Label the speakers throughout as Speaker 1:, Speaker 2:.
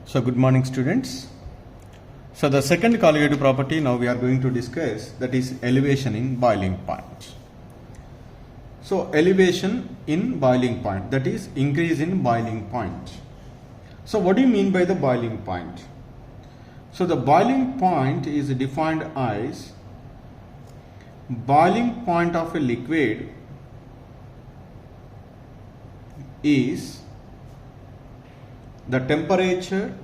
Speaker 1: So good morning students. So the second colligative property now we are going to discuss, that is elevation in boiling point. So elevation in boiling point, that is increase in boiling point. So what do you mean by the boiling point? So the boiling point is defined as boiling point of a liquid is the temperature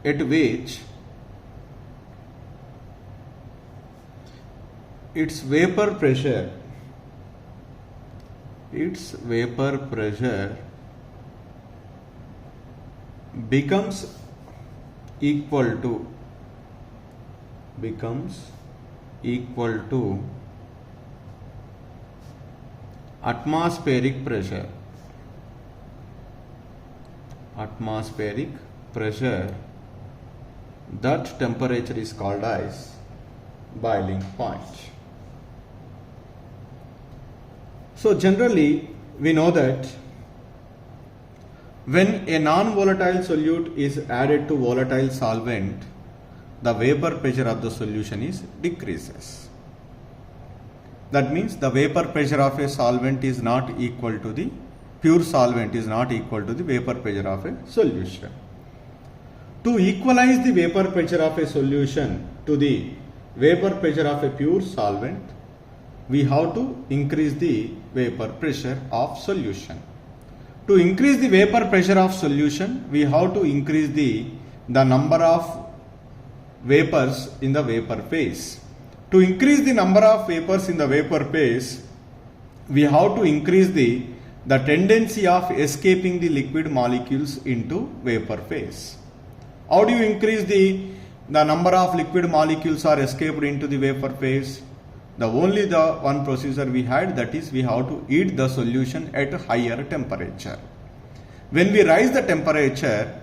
Speaker 1: at which its vapor pressure becomes equal to atmospheric pressure. That temperature is called as boiling point. So generally we know that when a non-volatile solute is added to volatile solvent, the vapor pressure of the solution is decreases. That means the vapor pressure of a solvent is not equal to the pure solvent is not equal to the vapor pressure of a solution. To equalize the vapor pressure of a solution to the vapor pressure of a pure solvent, we have to increase the vapor pressure of solution. To increase the vapor pressure of solution, we have to increase the number of vapors in the vapor phase. To increase the number of vapors in the vapor phase, we have to increase the tendency of escaping the liquid molecules into vapor phase. How do you increase the number of liquid molecules are escaped into the vapor phase? The one procedure we had, that is we have to heat the solution at a higher temperature. When we rise the temperature,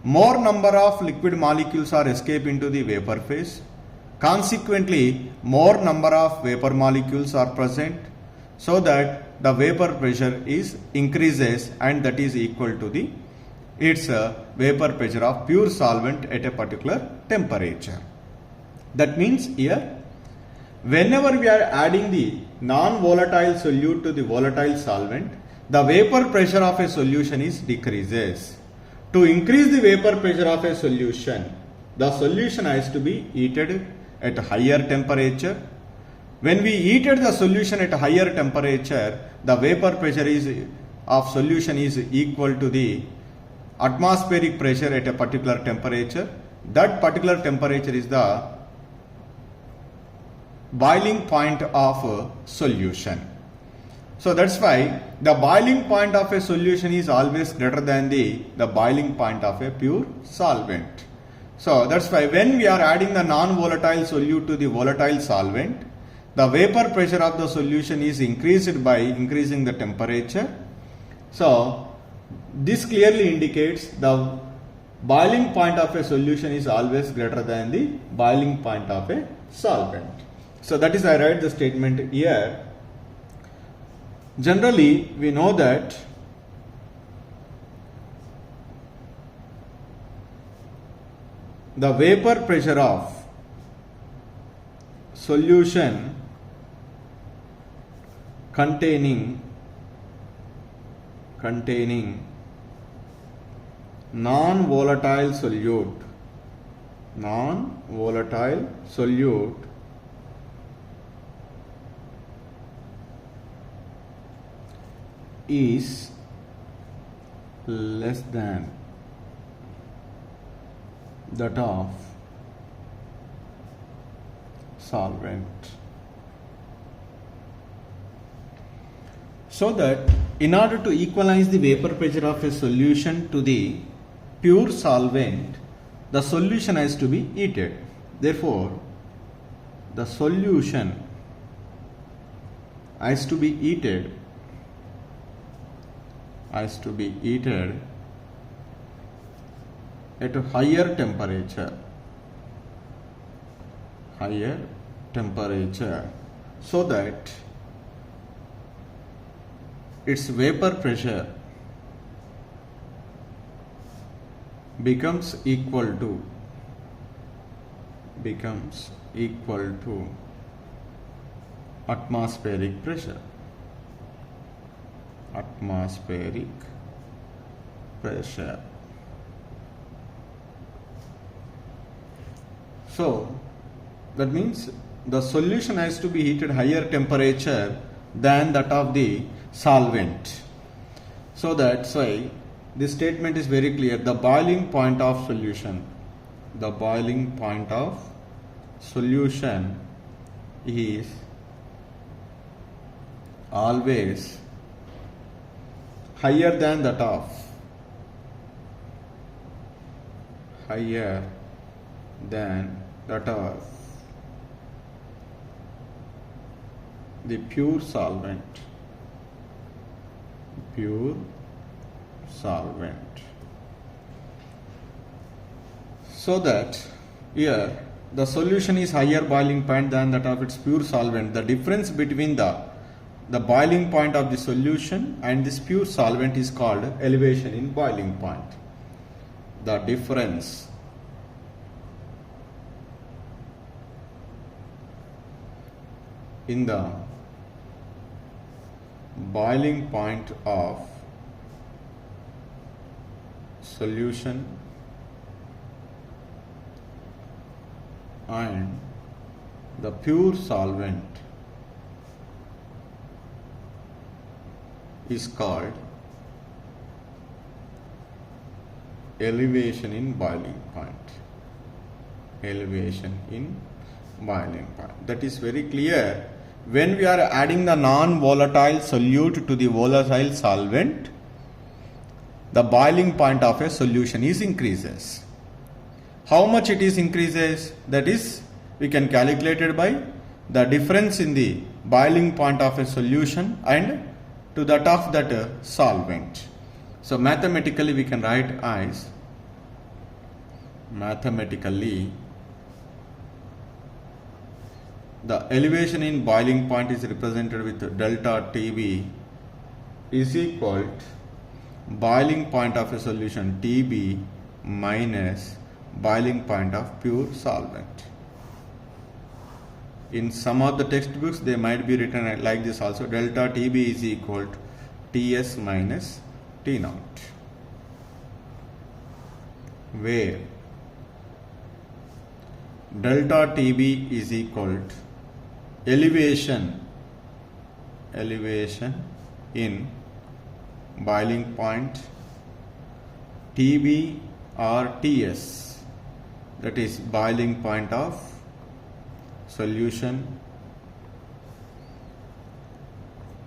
Speaker 1: more number of liquid molecules are escaped into the vapor phase. Consequently, more number of vapor molecules are present, so that the vapor pressure is increases, and that is equal to its vapor pressure of pure solvent at a particular temperature. That means here, whenever we are adding the non-volatile solute to the volatile solvent, the vapor pressure of a solution is decreases. To increase the vapor pressure of a solution, the solution has to be heated at a higher temperature. When we heated the solution at a higher temperature, the vapor pressure of solution is equal to the atmospheric pressure at a particular temperature. That particular temperature is the boiling point of a solution. So that's why the boiling point of a solution is always greater than the boiling point of a pure solvent. So that's why when we are adding the non-volatile solute to the volatile solvent, the vapor pressure of the solution is increased by increasing the temperature. So this clearly indicates the boiling point of a solution is always greater than the boiling point of a solvent. So that is, I write the statement here. Generally, we know that the vapor pressure of solution containing non-volatile solute is less than that of solvent. So that in order to equalize the vapor pressure of a solution to the pure solvent, the solution has to be heated. Therefore, the solution has to be heated at a higher temperature, so that its vapor pressure becomes equal to atmospheric pressure. So that means the solution has to be heated higher temperature than that of the solvent. So that's why this statement is very clear. The boiling point of solution is always higher than that of the pure solvent. So that here the solution is higher boiling point than that of its pure solvent. The difference between the boiling point of the solution and this pure solvent is called elevation in boiling point. The difference in the boiling point of solution and the pure solvent is called elevation in boiling point. That is very clear. When we are adding the non-volatile solute to the volatile solvent, the boiling point of a solution is increases. How much it is increases? That is, we can calculate it by the difference in the boiling point of a solution and to that of that solvent. So mathematically we can write as the elevation in boiling point is represented with delta TB is equal to boiling point of a solution TB minus boiling point of pure solvent. In some of the textbooks they might be written like this also, delta TB is equal to Ts minus T naught, where delta TB is equal to elevation in boiling point, TB or Ts, that is boiling point of solution,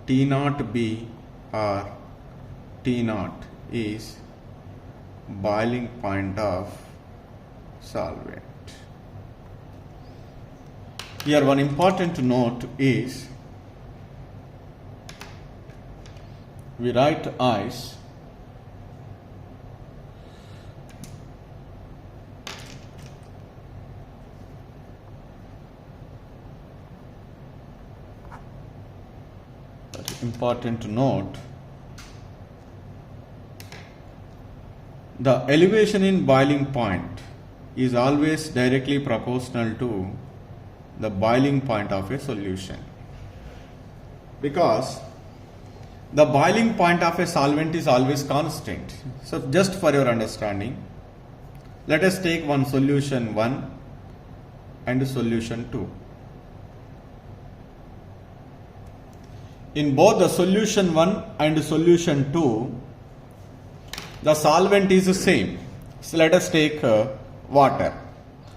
Speaker 1: T naught B or T naught is boiling point of solvent. Here one important note is we write as important note, the elevation in boiling point is always directly proportional to the boiling point of a solution, because the boiling point of a solvent is always constant. So just for your understanding, let us take one solution 1 and solution 2. In both the solution 1 and solution 2, the solvent is the same. So let us take water.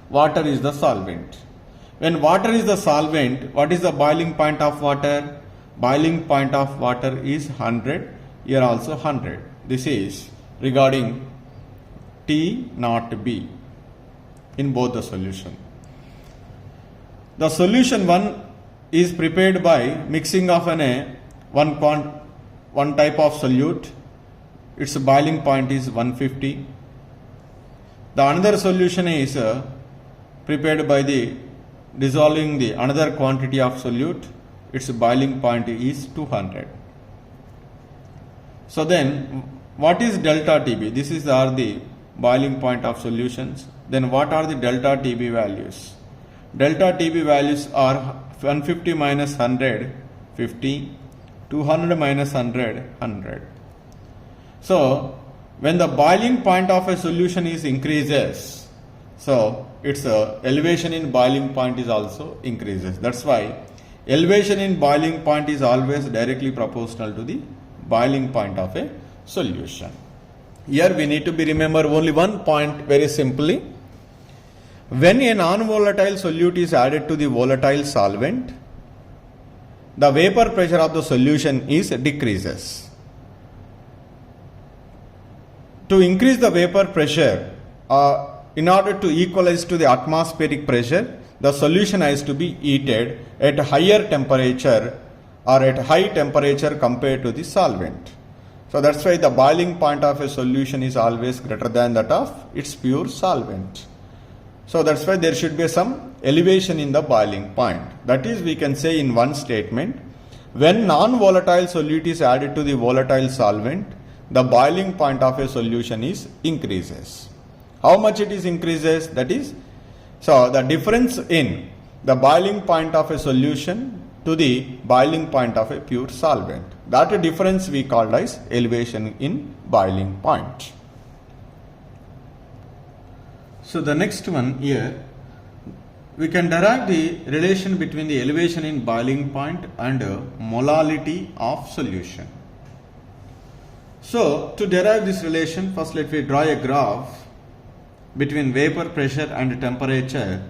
Speaker 1: Water is the solvent. When water is the solvent, what is the boiling point of water? Boiling point of water is 100. Here also 100. This is regarding T naught B in both the solution. The solution 1 is prepared by mixing of one type of solute. Its boiling point is 150. The another solution is prepared by the dissolving the another quantity of solute. Its boiling point is 200. So then what is delta TB? This is are the boiling point of solutions. Then what are the delta TB values? Delta TB values are 150 minus 100, 50, 200 minus 100, 100. So when the boiling point of a solution is increases, so its elevation in boiling point is also increases. That's why elevation in boiling point is always directly proportional to the boiling point of a solution. Here we need to be remember only one point very simply. When a non-volatile solute is added to the volatile solvent, the vapor pressure of the solution is decreases. To increase the vapor pressure, in order to equalize to the atmospheric pressure, the solution has to be heated at a higher temperature or at high temperature compared to the solvent. So that's why the boiling point of a solution is always greater than that of its pure solvent. So that's why there should be some elevation in the boiling point. That is, we can say in one statement, when non-volatile solute is added to the volatile solvent, the boiling point of a solution is increases. How much it is increases? That is, so the difference in the boiling point of a solution to the boiling point of a pure solvent. That difference we called as elevation in boiling point. So the next one here, we can derive the relation between the elevation in boiling point and molality of solution. So to derive this relation, first let me draw a graph between vapor pressure and temperature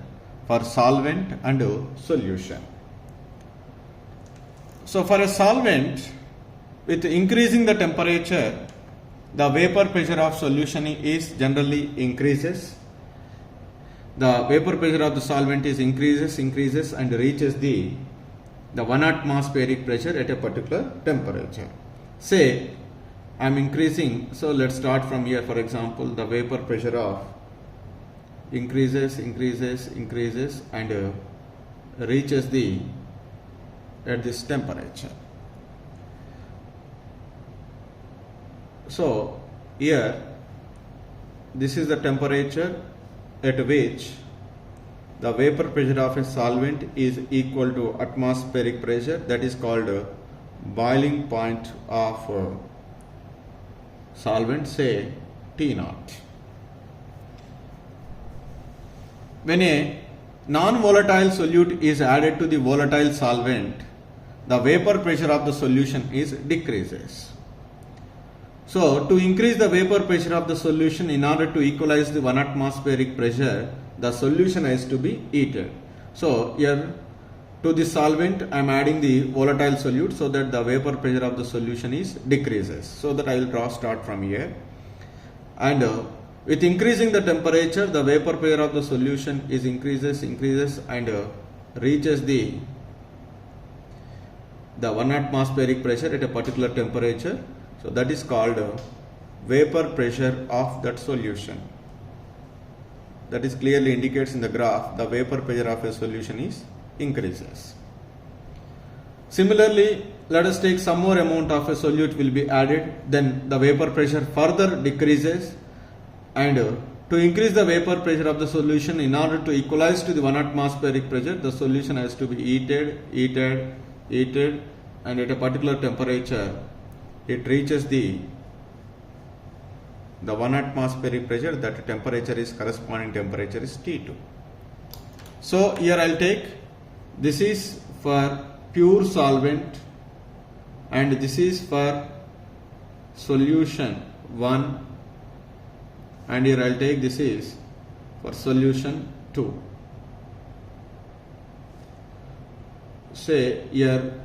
Speaker 1: for solvent and solution. So for a solvent, with increasing the temperature, the vapor pressure of solution is generally increases. The vapor pressure of the solvent is increases and reaches the 1 atmospheric pressure at a particular temperature. Say I am increasing, so let's start from here. For example, the vapor pressure of increases and reaches at this temperature. So here this is the temperature at which the vapor pressure of a solvent is equal to atmospheric pressure, that is called boiling point of solvent, say T0. When a non-volatile solute is added to the volatile solvent, the vapor pressure of the solution is decreases. So to increase the vapor pressure of the solution, in order to equalize the 1 atmospheric pressure, the solution has to be heated. So here to the solvent I am adding the volatile solute so that the vapor pressure of the solution is decreases. So that I will start from here, and with increasing the temperature, the vapor pressure of the solution is increases and reaches the 1 atmospheric pressure at a particular temperature. So that is called vapor pressure of that solution. That is clearly indicates in the graph the vapor pressure of a solution is increases. Similarly, let us take some more amount of a solute will be added, then the vapor pressure further decreases, and to increase the vapor pressure of the solution, in order to equalize to the 1 atmospheric pressure, the solution has to be heated and at a particular temperature it reaches the 1 atmospheric pressure. That temperature is corresponding temperature is T2. So here I will take, this is for pure solvent and this is for solution 1, and here I will take this is for solution 2. Say here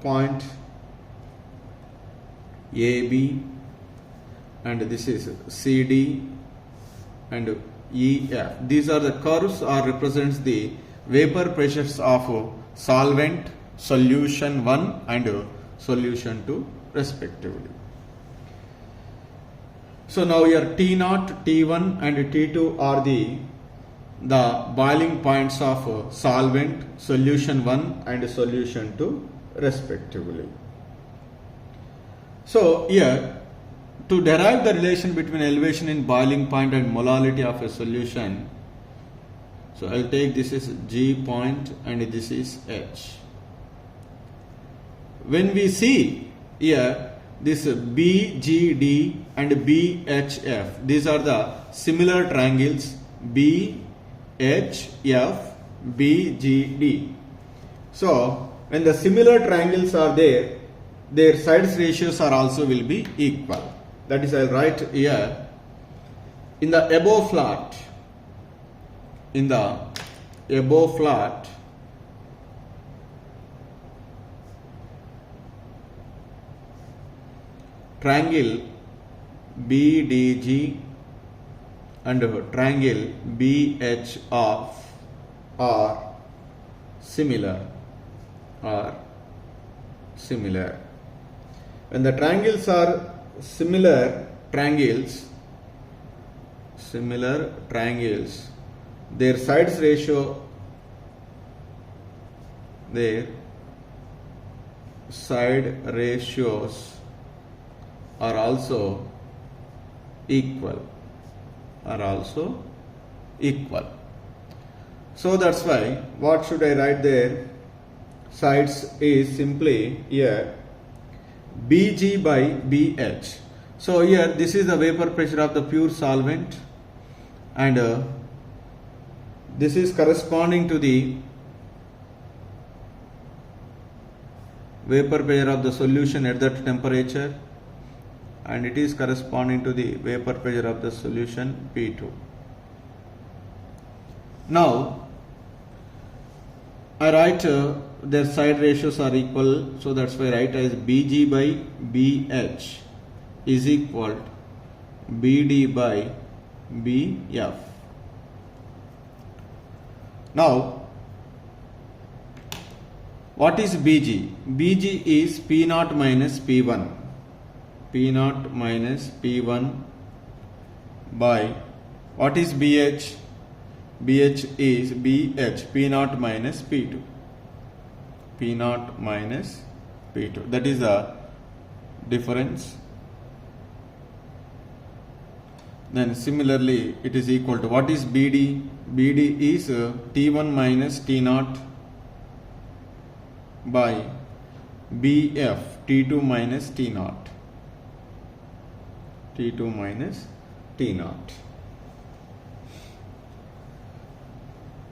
Speaker 1: point AB and this is CD and EF. These are the curves or represents the vapor pressures of solvent, solution 1 and solution 2 respectively. So now here T0, T1 and T2 are the boiling points of solvent, solution 1 and solution 2 respectively. So here, to derive the relation between elevation in boiling point and molality of a solution, so I'll take this is G point and this is H. When we see here this BGD and BHF, these are the similar triangles BHF, BGD. So when the similar triangles are there, their sides ratios are also will be equal. That is, I'll write here in the above flat, triangle BDG and triangle BHF are similar. When the triangles are similar triangles, their sides ratio, their side ratios are also equal. So that's why what should I write there? Sides is simply here Bg by Bh. So here this is the vapor pressure of the pure solvent, and this is corresponding to the vapor pressure of the solution at that temperature, and it is corresponding to the vapor pressure of the solution P2. Now I write their side ratios are equal, so that's why I write as Bg by Bh is equal to Bd by Bf. Now what is Bg? Bg is P0 minus P1. P0 minus P1 by what is BH? BH is BH, P0 minus P2. P0 minus P2. That is the difference. Then similarly, it is equal to what is BD? BD is T1 minus T0 by BF, T2 minus T0. T2 minus T0.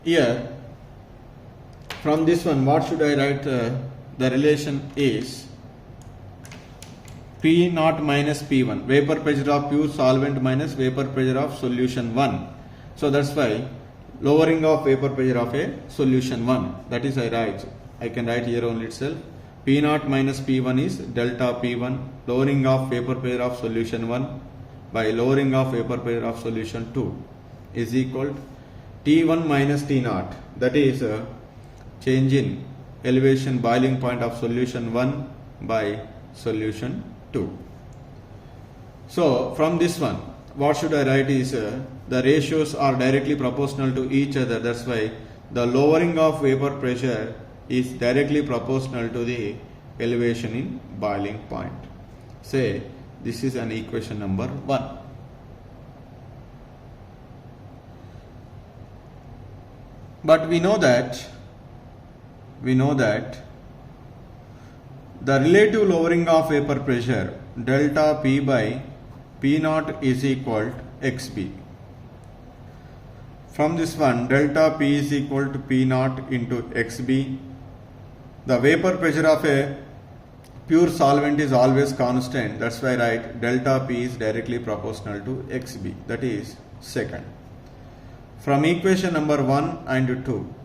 Speaker 1: Here, from this one, what should I write? The relation is P0 minus P1, vapor pressure of pure solvent minus vapor pressure of solution 1. So that's why lowering of vapor pressure of a solution 1. That is I can write here only itself. P0 minus P1 is delta P1, lowering of vapor pressure of solution 1 by lowering of vapor pressure of solution 2 is equal to T1 minus T0, that is change in elevation boiling point of solution 1 by solution 2. So from this one, what should I write is the ratios are directly proportional to each other. That's why the lowering of vapor pressure is directly proportional to the elevation in boiling point. Say this is an equation number 1. But we know that the relative lowering of vapor pressure delta P by P0 is equal to XB. From this one, delta P is equal to P0 into XB. The vapor pressure of a pure solvent is always constant. That's why I write delta P is directly proportional to XB. That is second. From equation number 1 and 2,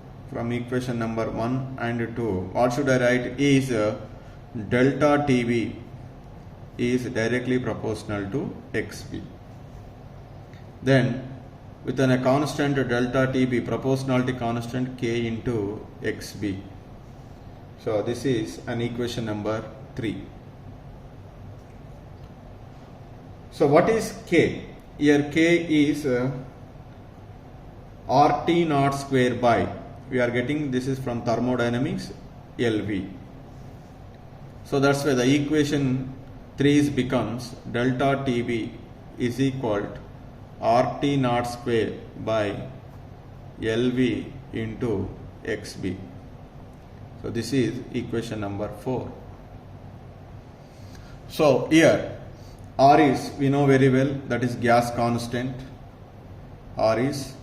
Speaker 1: what should I write is delta TB is directly proportional to XB. Then within a constant delta TB, proportionality constant K into XB. So this is an equation number 3. So what is K? Here K is RT naught square by, we are getting this is from thermodynamics, LV. So that's why the equation 3 becomes delta TB is equal to RT naught square by LV into XB. So this is equation number 4. So here R is, we know very well, that is gas constant. R is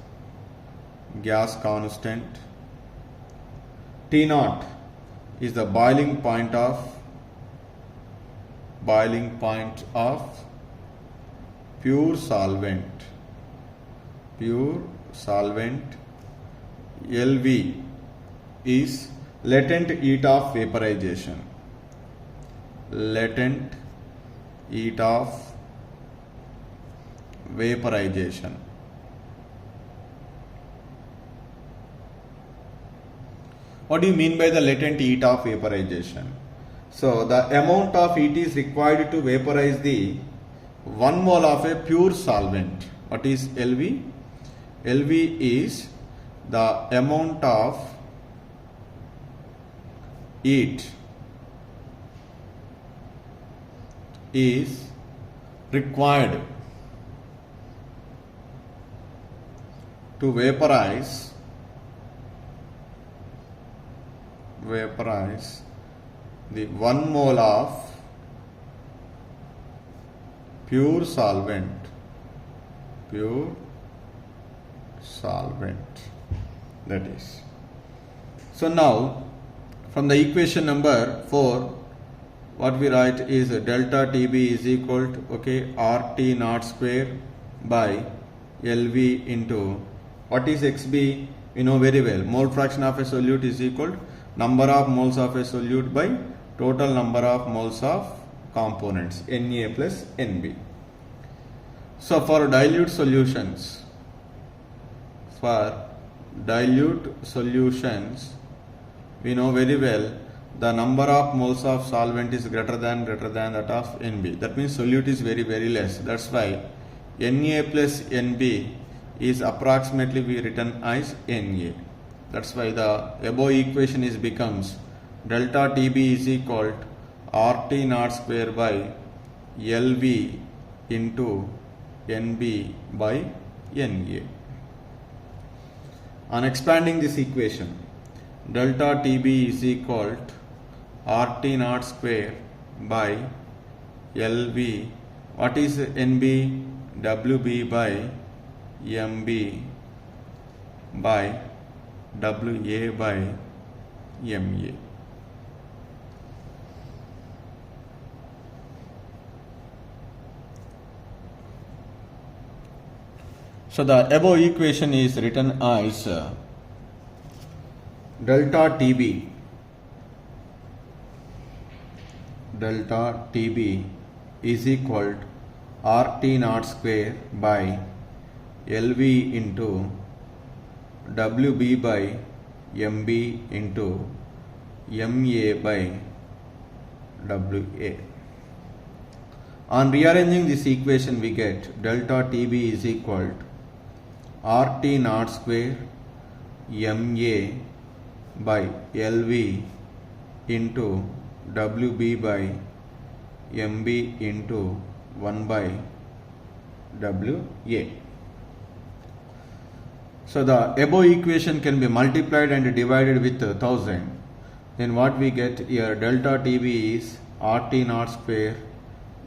Speaker 1: gas constant. T naught is the boiling point of pure solvent. LV is latent heat of vaporization. What do you mean by the latent heat of vaporization? So the amount of heat is required to vaporize the 1 mole of a pure solvent. What is LV? LV is the amount of heat is required to vaporize the 1 mole of pure solvent. That is. So now from the equation number 4, what we write is delta TB is equal to RT naught square by LV into, what is XB? We know very well, mole fraction of a solute is equal to number of moles of a solute by total number of moles of components, Na plus Nb. So for dilute solutions, we know very well the number of moles of solvent is greater than that of Nb. That means solute is very less. That's why Na plus Nb is approximately we written as Na. That's why the above equation is becomes delta TB is equal to RT naught square by LV into Nb by Na. On expanding this equation, delta TB is equal to RT naught square by LV. What is Nb? WB by Mb by WA by MA. So the above equation is written as delta TB is equal to RT naught square by LV into WB by MB into MA by WA. On rearranging this equation, we get delta TB is equal to RT naught square MA by LV into WB by MB into 1 by WA. So the above equation can be multiplied and divided with 1000. Then what we get here, delta TB is RT naught square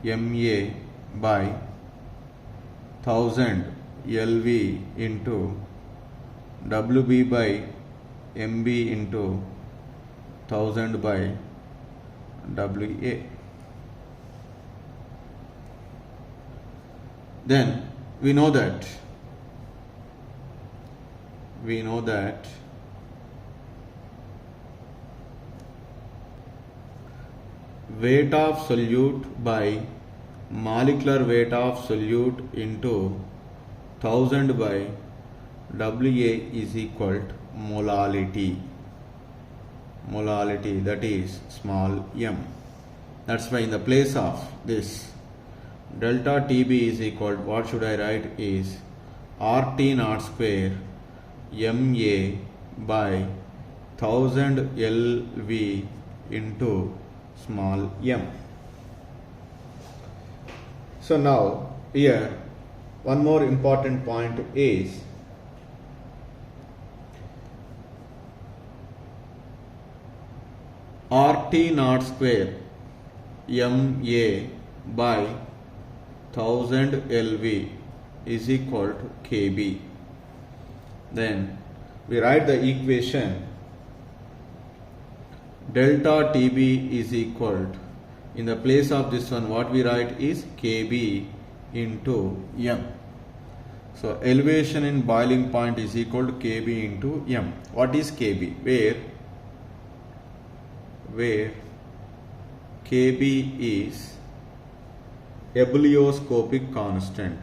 Speaker 1: MA by 1000 LV into WB by MB into 1000 by WA. Then we know that weight of solute by molecular weight of solute into 1000 by WA is equal to molality, that is small m. That's why in the place of this delta TB is equal to, what should I write is RT naught square MA by 1000 LV into small m. So now here one more important point is RT naught square MA by 1000 LV is equal to KB. Then we write the equation delta TB is equal to, in the place of this one what we write is KB into M. So elevation in boiling point is equal to KB into M. What is KB? Where KB is ebullioscopic constant.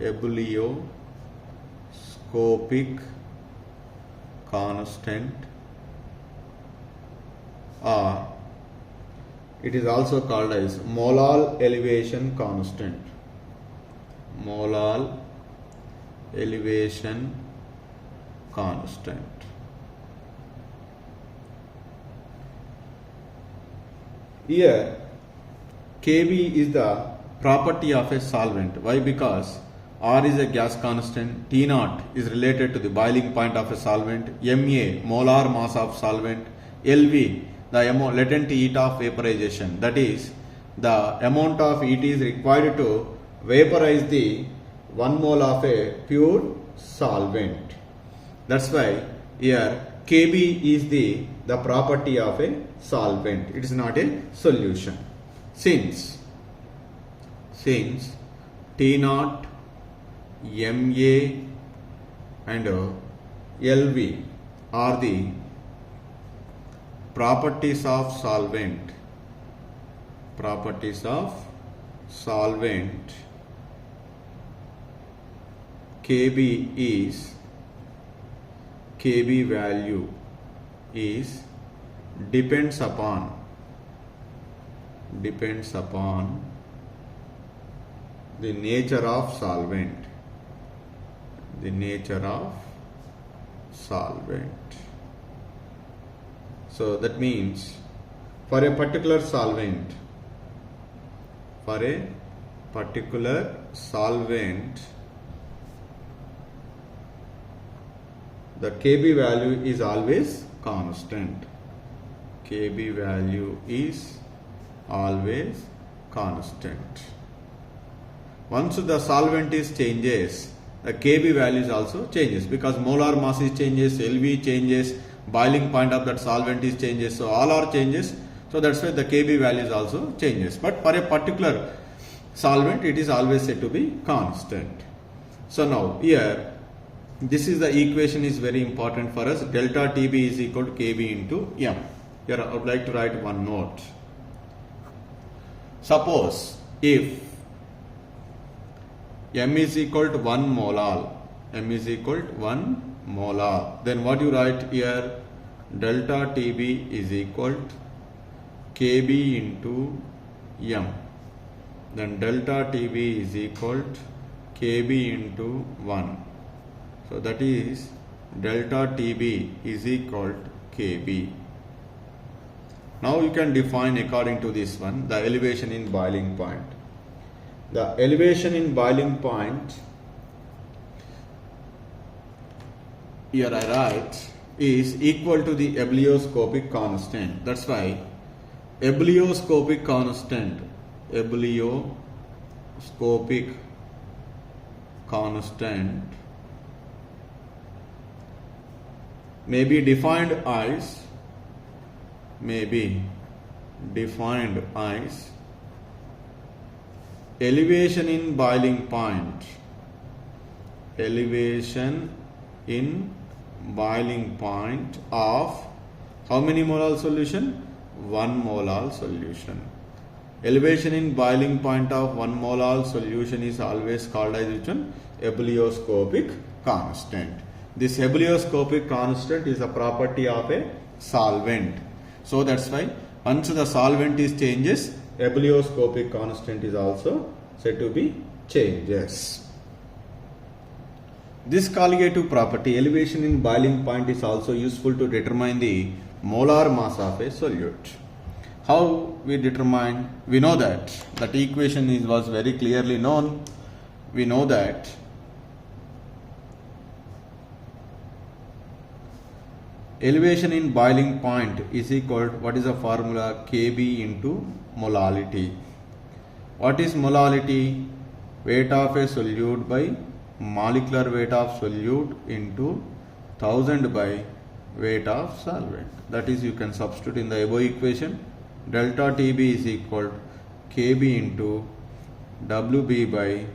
Speaker 1: Ebullioscopic constant, or it is also called as Molar elevation constant. Molar elevation constant. Here KB is the property of a solvent. Why? Because R is a gas constant, T naught is related to the boiling point of a solvent, MA molar mass of solvent, LV the latent heat of vaporization, that is the amount of heat is required to vaporize the 1 mole of a pure solvent. That's why here KB is the property of a solvent. It is not a solution. Since T naught, MA and LV are the properties of solvent, KB value is depends upon the nature of solvent. So that means for a particular solvent, the KB value is always constant. KB value is always constant. Once the solvent is changes, the KB values also changes, because molar mass is changes, LV changes, boiling point of that solvent is changes, so all are changes. So that's why the KB values also changes. But for a particular solvent, it is always said to be constant. So now here, this is the equation is very important for us. Delta TB is equal to KB into M. Here I would like to write one note. Suppose if M is equal to 1 molar, then what you write here? Delta TB is equal to KB into M. Then delta TB is equal to KB into 1. So that is delta TB is equal to KB. Now you can define according to this one the elevation in boiling point. The elevation in boiling point, here I write, is equal to the ebullioscopic constant. That's why ebullioscopic constant may be defined as elevation in boiling point of how many molar solution? 1 molar solution. Elevation in boiling point of 1 molar solution is always called as which one? Ebullioscopic constant. This ebullioscopic constant is a property of a solvent. So that's why once the solvent is changes, ebullioscopic constant is also said to be changes. This colligative property, elevation in boiling point, is also useful to determine the molar mass of a solute. How we determine? We know that equation was very clearly known. We know that elevation in boiling point is equal to, what is the formula? Kb into molality. What is molality? Weight of a solute by molecular weight of solute into 1000 by weight of solvent. That is, you can substitute in the above equation. Delta Tb is equal to Kb into Wb by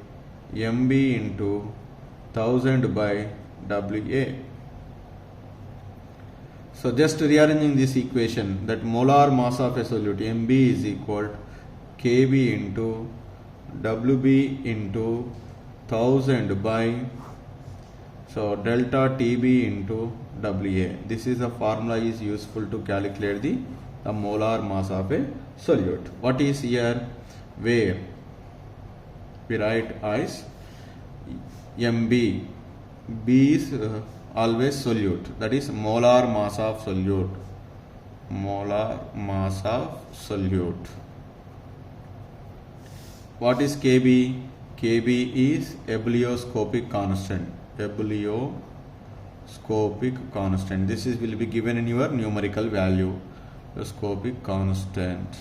Speaker 1: Mb into 1000 by Wa. So just rearranging this equation, that molar mass of a solute Mb is equal to Kb into Wb into 1000 by, so delta Tb into Wa. This is the formula is useful to calculate the molar mass of a solute. What is here? Where we write as Mb. B is always solute, that is molar mass of solute. Molar mass of solute. What is Kb? Kb is ebullioscopic constant. Ebullioscopic constant. This is will be given in your numerical value. Ebullioscopic constant.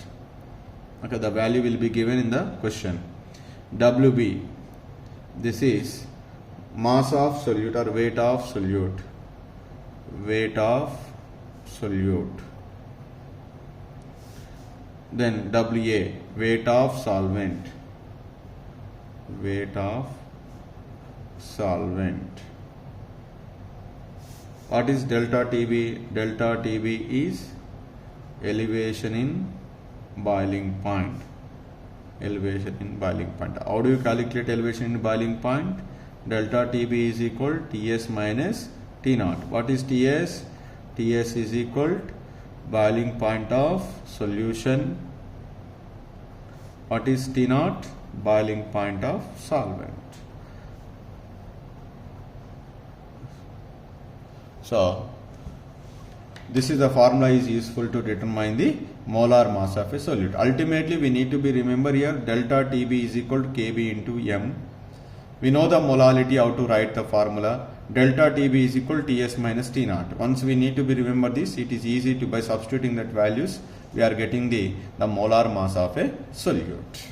Speaker 1: Okay, the value will be given in the question. Wb. This is mass of solute or weight of solute. Weight of solute. Then Wa. Weight of solvent. Weight of solvent. What is delta Tb? Delta Tb is elevation in boiling point. Elevation in boiling point. How do you calculate elevation in boiling point? Delta Tb is equal to Ts minus T0. What is Ts? Ts is equal to boiling point of solution. What is T0? Boiling point of solvent. So this is the formula is useful to determine the molar mass of a solute. Ultimately, we need to be remember here delta Tb is equal to Kb into M. We know the molality, how to write the formula. Delta Tb is equal to Ts minus T0. Once we need to be remember this, it is easy to, by substituting that values, we are getting the molar mass of a solute.